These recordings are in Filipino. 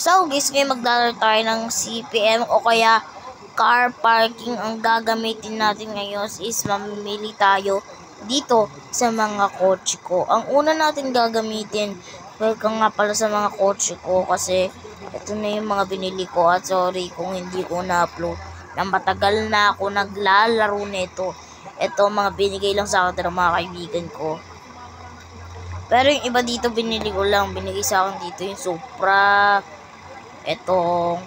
So guys, ngayon maglalaro tayo ng CPM o kaya car parking. Ang gagamitin natin ngayon is mamimili tayo dito sa mga kotse ko. Ang una natin gagamitin, welcome nga pala sa mga kotse ko kasi ito na yung mga binili ko at sorry kung hindi ko na-upload. Nang matagal na ako naglalaro nito. Ito mga binigay lang sa akin ng mga kaibigan ko. Pero yung iba dito binili ko lang. Binigay sa akin dito yung Supra. Ito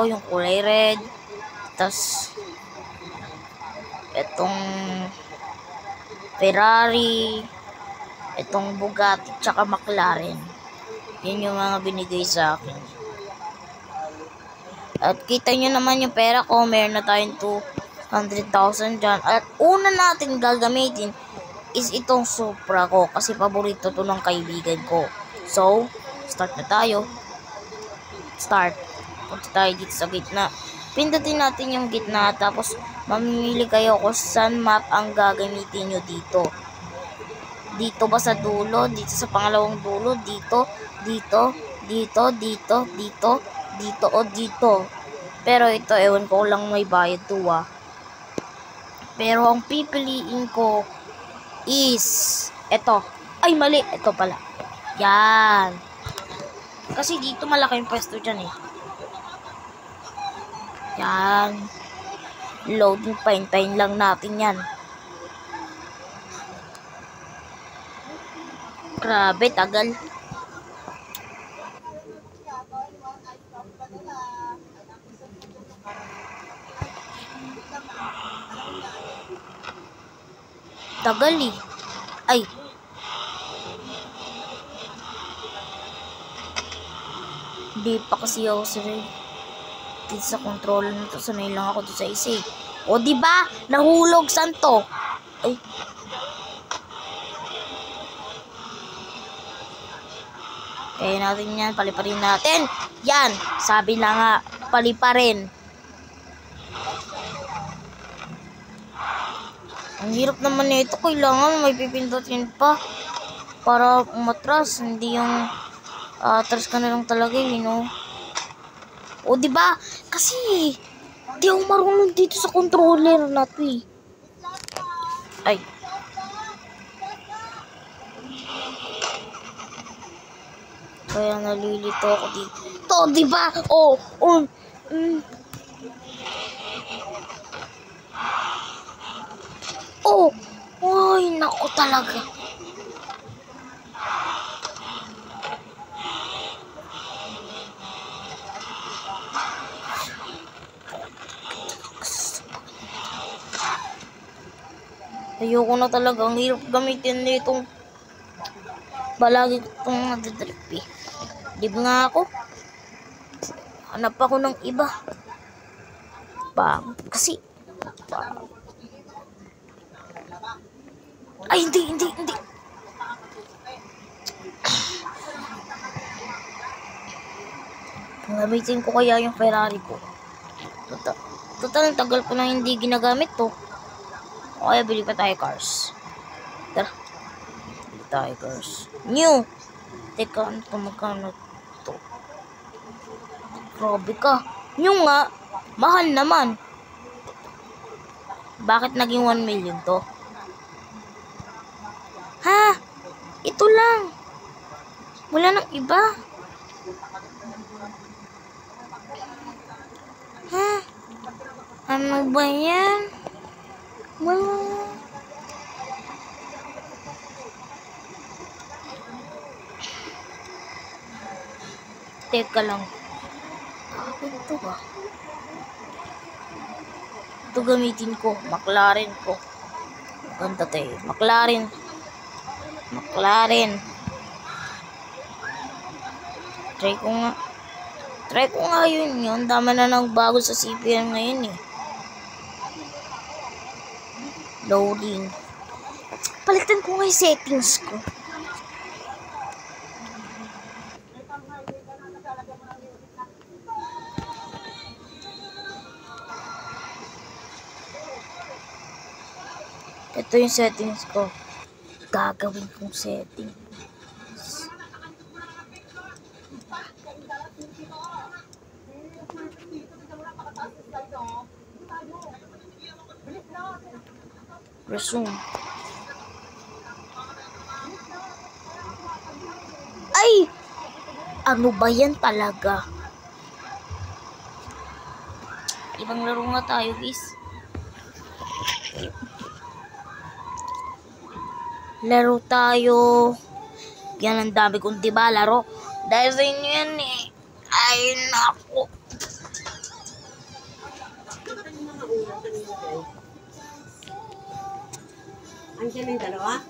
yung kulay red. Tapos itong Ferrari. Itong Bugatti tsaka McLaren. Yun yung mga binigay sa akin. At kita nyo naman yung pera ko. Meron na tayong 200,000 dyan. At una natin gagamitin is itong Supra ko. Kasi paborito to ng kaibigan ko. So, start na tayo. Start. Punta tayo dito sa gitna. Pindutin natin yung gitna. Tapos, mamimili kayo kung saan map ang gagamitin nyo dito. Dito ba sa dulo? Dito sa pangalawang dulo? Dito? Dito? Dito? Dito? Dito? Dito? O dito? Pero ito, ewan ko lang may bayad to ah. Pero ang pipiliin ko is ito. Ay, mali. Ito pala. Yan. Kasi dito malaki yung pwesto dyan eh. Yan. Loading pa. Hintayin lang natin yan. Grabe, tagal. Tagal eh. Ay. Hindi pa kasi ako sanay dito sa controller na to. Sanay lang ako dito sa isa eh. O diba? Nahulog. Saan to? Ay. Kaya natin yan. Paliparin natin. Yan. Sabi na nga. Paliparin. Ang hirap naman nito. Kailangan may pipindutin pa. Para umatras. Hindi yung atras ka na lang talaga, you know. O, diba? Kasi, di ako marunong dito sa controller na to eh. Ay. Kaya nalilito ako dito. To, diba? Oh, Oh, ay, naku talaga. Ayoko na talaga. Ang hirap gamitin nitong balagi itong nadadrip eh. Dib nga ako. Hanap ako ng iba. Kasi ay, hindi. Gamitin ko kaya yung Ferrari ko. Total, tagal ko na hindi ginagamit to. O kaya bili pa tayo cars. Tara. Bili tayo cars. New! Teka, ano to? Magkano to? Grabe ka. New nga. Mahal naman. Bakit naging 1 million to? Ha? Ito lang. Wala nang iba. Ha? Ano ba yan? Wala. Teka lang. Ito ba? Ito gamitin ko. McLaren ko. Ganda tayo. McLaren. Try ko nga yun. Yung dami na nagbago sa CPM ngayon eh. Loading. Palitan ko nga yung settings ko. Ito yung settings ko. Gagawin kong settings. Resume. Ay! Ano ba yan talaga? Ibang laro nga tayo, guys. Laro tayo. Yan ang dami kong diba laro. Dahil sa inyo yan eh. Ay, naku. Andiyan yung dalawa?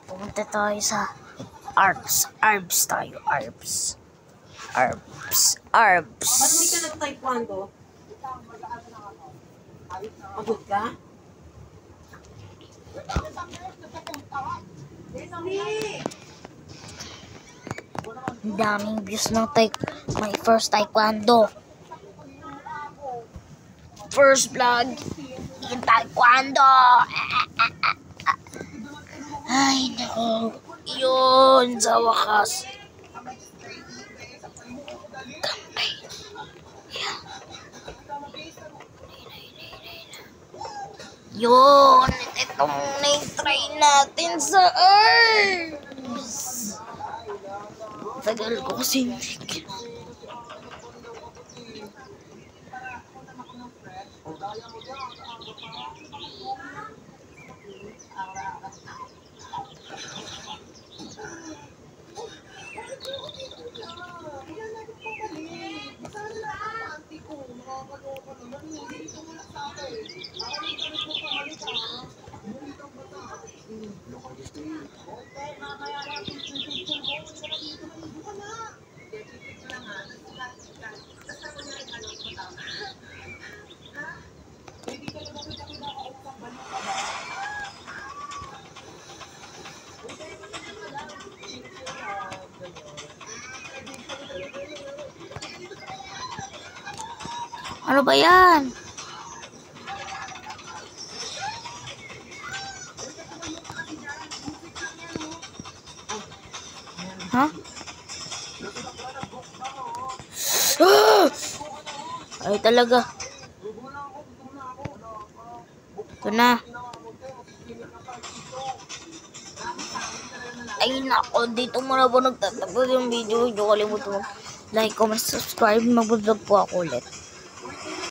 Pumunta tayo sa Arbs tayo. Arbs. Ba't hindi ka nag-taekwondo? Pagod ka? Ang daming views ng my first taekwondo. First vlog in taekwondo. Ay, no. Yun, sa wakas. Campaign. Yeah. Yun, itong na-try natin sa Earth. Tagal ko kasi hindi. Ano ba yan? Ha? Ay talaga. Ito na. Ay nako, dito muna po nagtatapos yung video. Huwag niyo kalimutan mag-like, comment, subscribe. Mag-vlog po ako ulit.